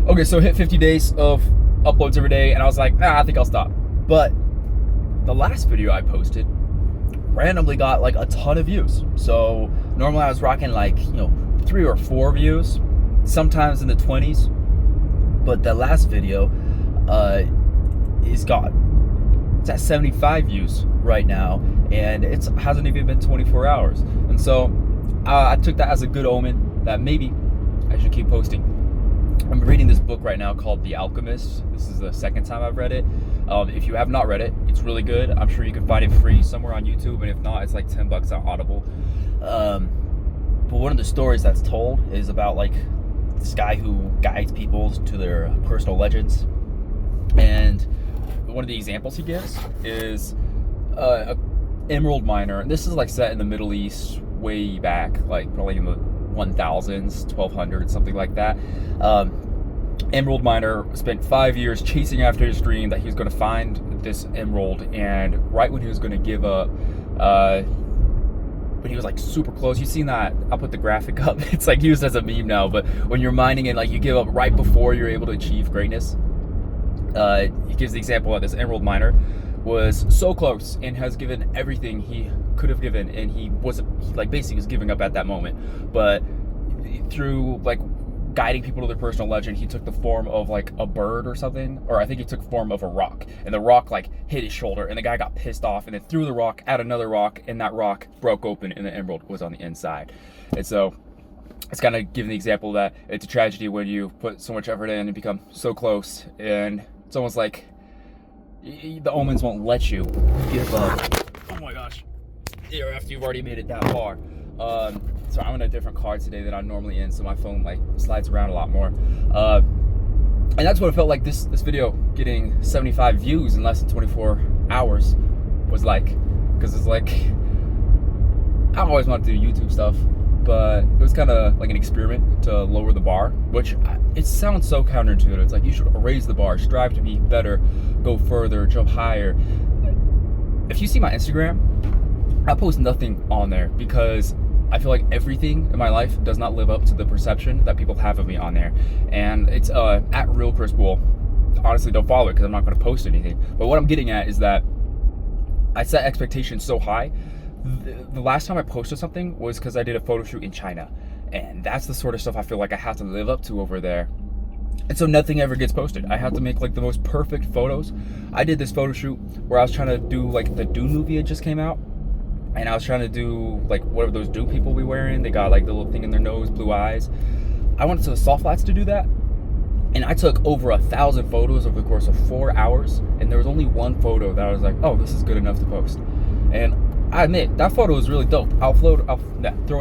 Okay, so hit 50 days of uploads every day, and I was like, I think I'll stop. But the last video I posted randomly got like a ton of views. So normally I was rocking like, 3 or 4 views, sometimes in the 20s. But the last video it's at 75 views right now, and it hasn't even been 24 hours. And so I took that as a good omen that maybe I should keep posting. I'm reading this book right now called The Alchemist. This is the second time I've read it. If you have not read it, it's really good. I'm sure you can find it free somewhere on YouTube, and if not, it's like $10 on Audible. But one of the stories that's told is about like this guy who guides people to their personal legends. And one of the examples he gives is a emerald miner. And this is like set in the Middle East way back, like probably in the 1000s, 1200s, something like that. Emerald miner spent 5 years chasing after his dream that he was going to find this emerald, and right when he was going to give up, when he was like super close, you've seen that, I'll put the graphic up, it's like used as a meme now, but when you're mining and like you give up right before you're able to achieve greatness, he gives the example of this emerald miner was so close and has given everything he could have given, and he basically was giving up at that moment. But through like guiding people to their personal legend, he took the form of like a bird or something, or I think he took the form of a rock, and the rock like hit his shoulder, and the guy got pissed off and then threw the rock at another rock, and that rock broke open and the emerald was on the inside. And so it's kind of giving the example that it's a tragedy when you put so much effort in and become so close, and it's almost like the omens won't let you give up. Oh my gosh. After you've already made it that far. So I'm in a different car today than I'm normally in, so my phone like slides around a lot more. And that's what it felt like this video getting 75 views in less than 24 hours was like. Because it's like, I always wanted to do YouTube stuff, but it was kind of like an experiment to lower the bar, which it sounds so counterintuitive. It's like you should raise the bar, strive to be better, go further, jump higher. If you see my Instagram, I post nothing on there because I feel like everything in my life does not live up to the perception that people have of me on there. And it's at Real Chris Bull. Honestly, don't follow it because I'm not going to post anything. But what I'm getting at is that I set expectations so high. The last time I posted something was because I did a photo shoot in China, and that's the sort of stuff I feel like I have to live up to over there. And so nothing ever gets posted. I have to make like the most perfect photos. I did this photo shoot where I was trying to do like the Dune movie, it just came out, and I was trying to do like whatever those Dune people be wearing. They got like the little thing in their nose, blue eyes. I went to the salt flats to do that, and I took over 1,000 photos over the course of 4 hours, and there was only one photo that I was like, oh, this is good enough to post. And I admit, that photo is really dope. I'll throw it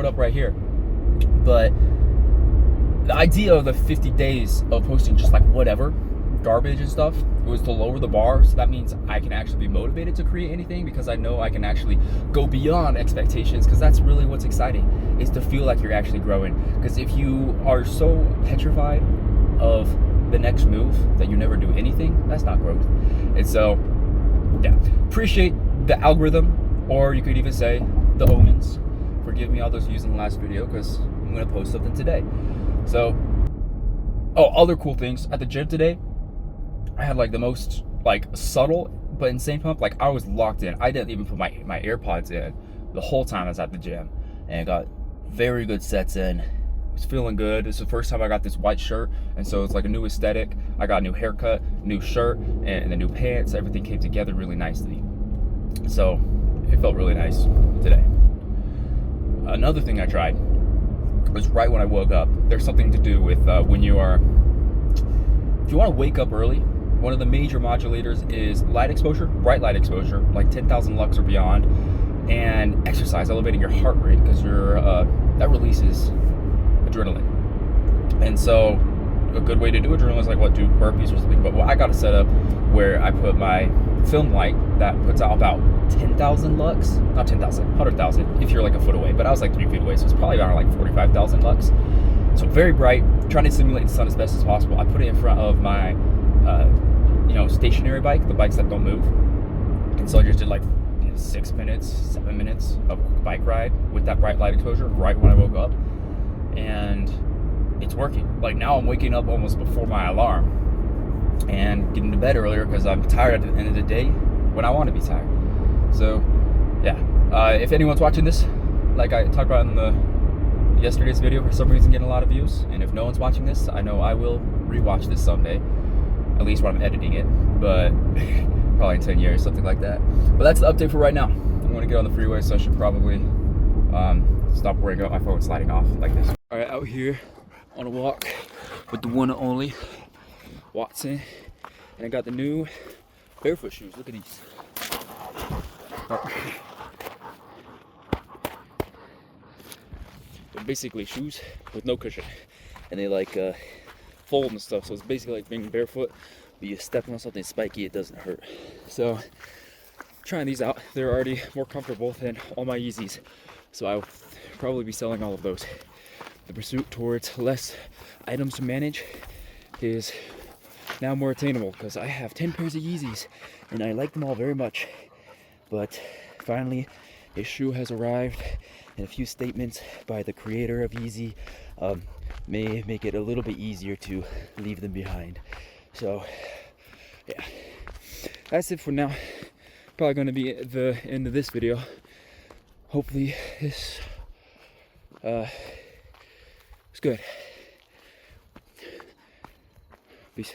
up right here. But the idea of the 50 days of posting just like whatever, garbage and stuff, was to lower the bar. So that means I can actually be motivated to create anything, because I know I can actually go beyond expectations, because that's really what's exciting, is to feel like you're actually growing. Because if you are so petrified of the next move that you never do anything, that's not growth. And so, yeah, appreciate the algorithm, or you could even say the omens, for giving me all those views in the last video, because I'm going to post something today. So, other cool things. At the gym today, I had like the most like subtle but insane pump. Like I was locked in. I didn't even put my AirPods in the whole time I was at the gym, and I got very good sets in. It was feeling good. This is the first time I got this white shirt, and so it's like a new aesthetic. I got a new haircut, new shirt, and the new pants. Everything came together really nicely. So it felt really nice today. Another thing I tried was right when I woke up. There's something to do with if you want to wake up early, one of the major modulators is light exposure, bright light exposure, like 10,000 lux or beyond, and exercise, elevating your heart rate, because that releases adrenaline. And so a good way to do adrenaline is like do burpees or something. But I got a setup where I put my film light that puts out about 10,000 lux, not 10,000, 100,000 if you're like a foot away, but I was like 3 feet away, so it's probably around like 45,000 lux. So very bright, trying to simulate the sun as best as possible. I put it in front of my stationary bike, the bikes that don't move. And so I just did like 6 minutes, 7 minutes of bike ride with that bright light exposure right when I woke up. And it's working. Like now I'm waking up almost before my alarm and getting to bed earlier because I'm tired at the end of the day when I want to be tired. So yeah, if anyone's watching this, like I talked about in the yesterday's video, for some reason getting a lot of views, and if no one's watching this, I know I will rewatch this someday, at least when I'm editing it, but probably in 10 years, something like that. But that's the update for right now. I'm going to get on the freeway, so I should probably stop worrying about my phone sliding off like this. All right, out here on a walk with the one and only Watson, and I got the new barefoot shoes. Look at these. They're basically shoes with no cushion, and they like fold and stuff, so it's basically like being barefoot, but you step on something spiky, it doesn't hurt. So trying these out. They're already more comfortable than all my Yeezys, so I'll probably be selling all of those. The pursuit towards less items to manage is now more attainable because I have 10 pairs of Yeezys and I like them all very much, but finally a shoe has arrived, and a few statements by the creator of Yeezy may make it a little bit easier to leave them behind. So yeah, that's it for now. Probably going to be the end of this video. Hopefully this was good. Peace.